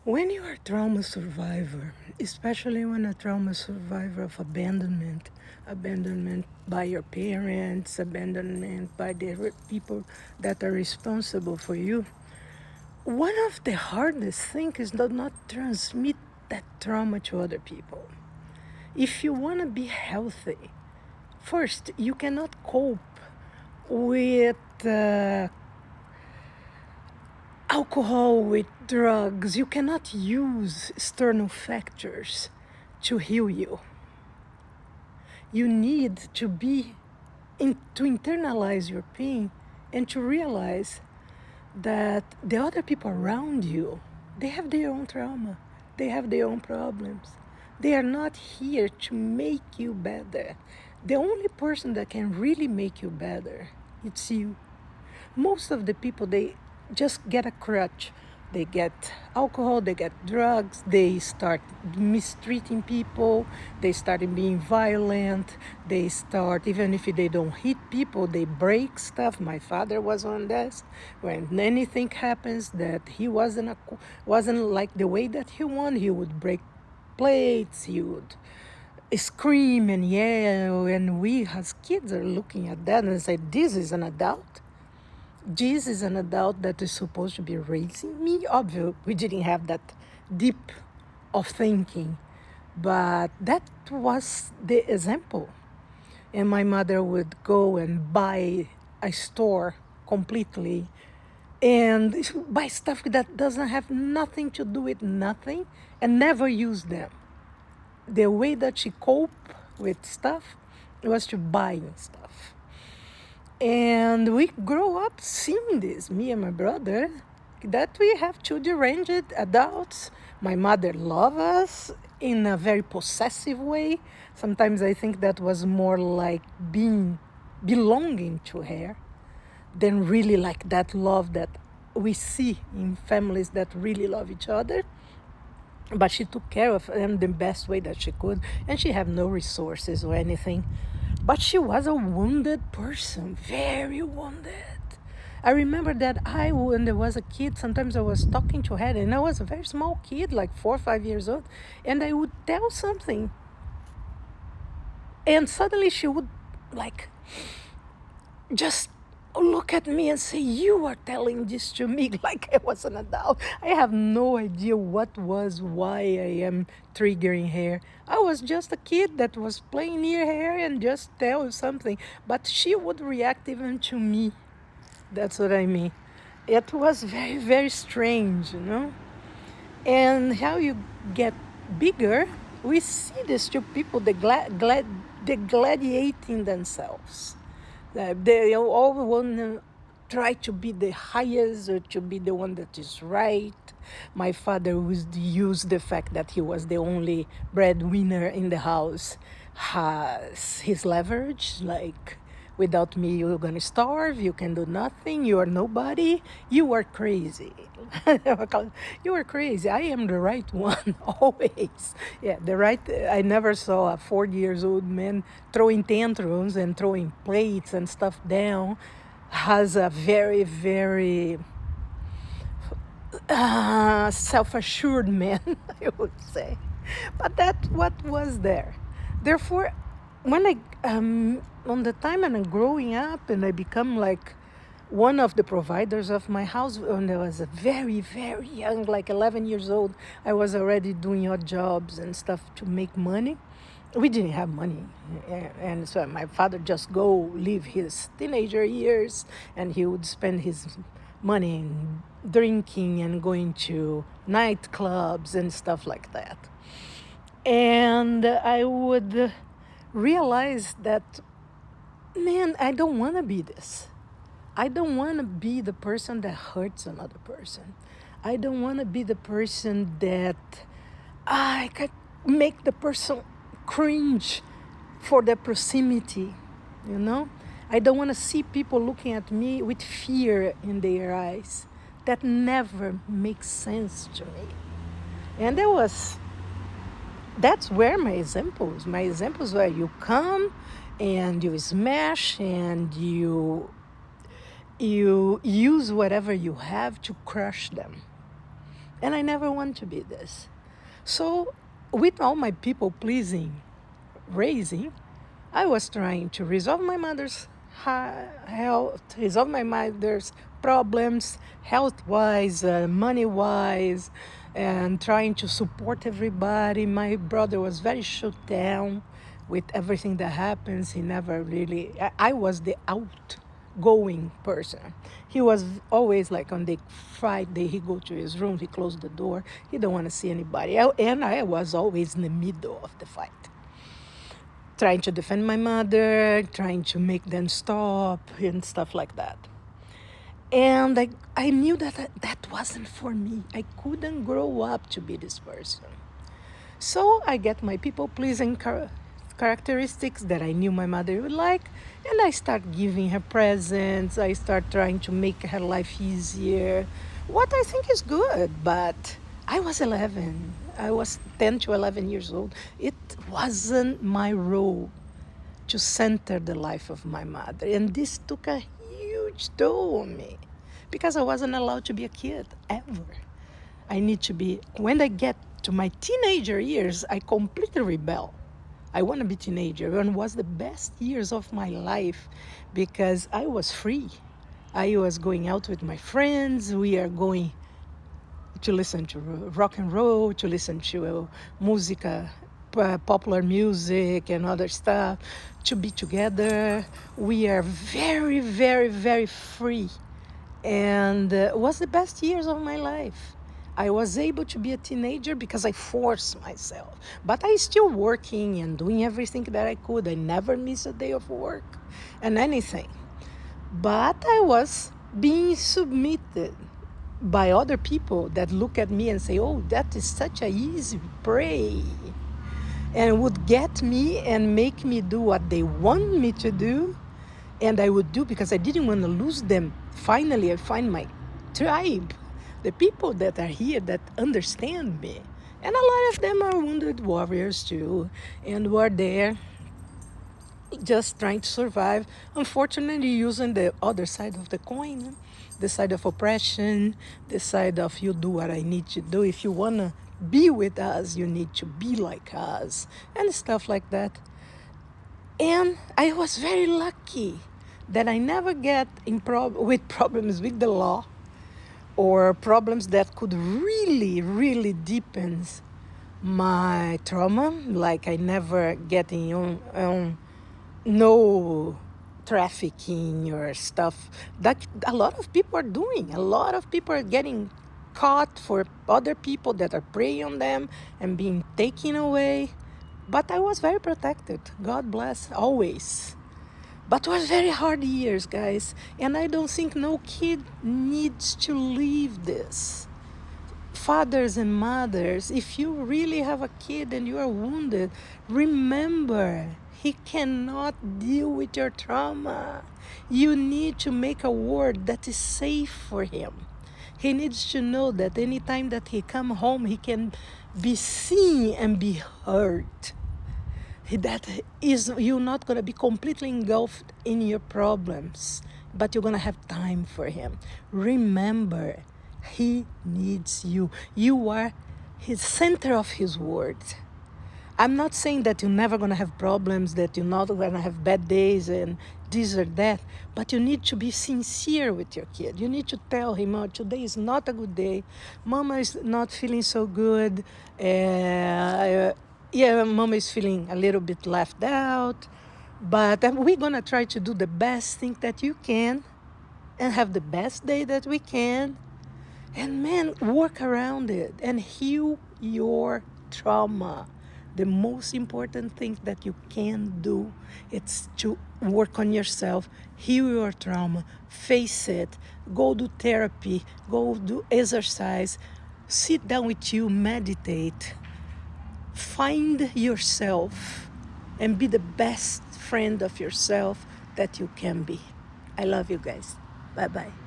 When you are a trauma survivor, especially when a trauma survivor of abandonment, abandonment by your parents, abandonment by the people that are responsible for you, one of the hardest things is to not transmit that trauma to other people. If you want to be healthy, first, you cannot cope with alcohol, with drugs. You cannot use external factors to heal you. You need to internalize your pain and to realize that the other people around you, they have their own trauma. They have their own problems. They are not here to make you better. The only person that can really make you better, it's you. Most of the people, they just get a crutch. They get alcohol, they get drugs, they start mistreating people, they start being violent, they start, even if they don't hit people, they break stuff. My father was on this. When anything happens that he wasn't like the way that he wanted, he would break plates, he would scream and yell, and we as kids are looking at that and say, this is an adult? This is an adult that is supposed to be raising me. Obviously, we didn't have that deep of thinking, but that was the example. And my mother would go and buy a store completely and buy stuff that doesn't have nothing to do with nothing and never use them. The way that she coped with stuff was to buying stuff. And we grow up seeing this, me and my brother, that we have two deranged adults. My mother loved us in a very possessive way. Sometimes I think that was more like belonging to her than really like that love that we see in families that really love each other. But she took care of them the best way that she could, and she had no resources or anything. But she was a wounded person, very wounded. I remember that when I was a kid, sometimes I was talking to her, and I was a very small kid, like 4 or 5 years old, and I would tell something, and suddenly she would, like, just look at me and say, you are telling this to me like I was an adult. I have no idea why I am triggering her. I was just a kid that was playing near her and just tell something. But she would react even to me. That's what I mean. It was very, very strange, you know? And how you get bigger, we see these two people, they gladiating themselves. They all want to try to be the highest or to be the one that is right. My father would use the fact that he was the only breadwinner in the house has his leverage, like, without me, you're going to starve. You can do nothing. You are nobody. You are crazy. You are crazy. I am the right one, always. Yeah, the right. I never saw a 4 years old man throwing tantrums and throwing plates and stuff down. Has a very, very self-assured man, I would say. But that's what was there. Therefore, when on the time and I'm growing up and I become like one of the providers of my house, when I was a very, very young, like 11 years old, I was already doing odd jobs and stuff to make money. We didn't have money, and so my father just live his teenager years, and he would spend his money in drinking and going to nightclubs and stuff like that. And I would realize that, man, I don't want to be this. I don't want to be the person that hurts another person. I don't want to be the person that I can make the person cringe for the proximity, you know? I don't want to see people looking at me with fear in their eyes. That never makes sense to me. And that's where my examples were you come and you smash and you use whatever you have to crush them. And I never want to be this. So, with all my people pleasing raising, I was trying to resolve my mother's health, resolve my mother's problems, health wise, money wise, and trying to support everybody. My brother was very shut down with everything that happens. He never really, I was the outgoing person. He was always like on the Friday, he go to his room, he closed the door, he don't want to see anybody. And I was always in the middle of the fight, trying to defend my mother, trying to make them stop, and stuff like that. And I knew that wasn't for me. I couldn't grow up to be this person. So I get my people pleasing characteristics that I knew my mother would like, and I start giving her presents. I start trying to make her life easier, what I think is good, but I was 11. I was 10 to 11 years old. It wasn't my role to center the life of my mother. And this took a huge toll on me because I wasn't allowed to be a kid ever. I need to be, when I get to my teenager years, I completely rebel. I want to be teenager, and it was the best years of my life because I was free. I was going out with my friends. We are going to listen to rock and roll, to listen to popular music and other stuff, to be together. We are very, very, very free. And it was the best years of my life. I was able to be a teenager because I forced myself. But I still working and doing everything that I could. I never miss a day of work and anything. But I was being submitted by other people that look at me and say, oh, that is such a easy prey, and would get me and make me do what they want me to do. And I would do because I didn't want to lose them. Finally, I find my tribe, the people that are here that understand me. And a lot of them are wounded warriors too, and were there just trying to survive, unfortunately using the other side of the coin, the side of oppression, the side of you do what I need to do. If you want to be with us, you need to be like us, and stuff like that. And I was very lucky that I never get with problems with the law or problems that could really, really deepen my trauma. Like I never get on no trafficking or stuff that a lot of people are doing. A lot of people are getting caught for other people that are preying on them and being taken away. But I was very protected. God bless, always. But it was very hard years, guys. And I don't think no kid needs to leave this. Fathers and mothers, if you really have a kid and you are wounded, remember, he cannot deal with your trauma. You need to make a world that is safe for him. He needs to know that anytime that he come home, he can be seen and be heard. That is, you're not going to be completely engulfed in your problems, but you're going to have time for him. Remember, he needs you. You are his center of his world. I'm not saying that you're never going to have problems, that you're not going to have bad days and this or that, but you need to be sincere with your kid. You need to tell him, oh, today is not a good day. Mama is not feeling so good. Mama is feeling a little bit left out. But we're going to try to do the best thing that you can and have the best day that we can. And man, work around it and heal your trauma. The most important thing that you can do is to work on yourself, heal your trauma, face it, go do therapy, go do exercise, sit down with you, meditate, find yourself, and be the best friend of yourself that you can be. I love you guys. Bye-bye.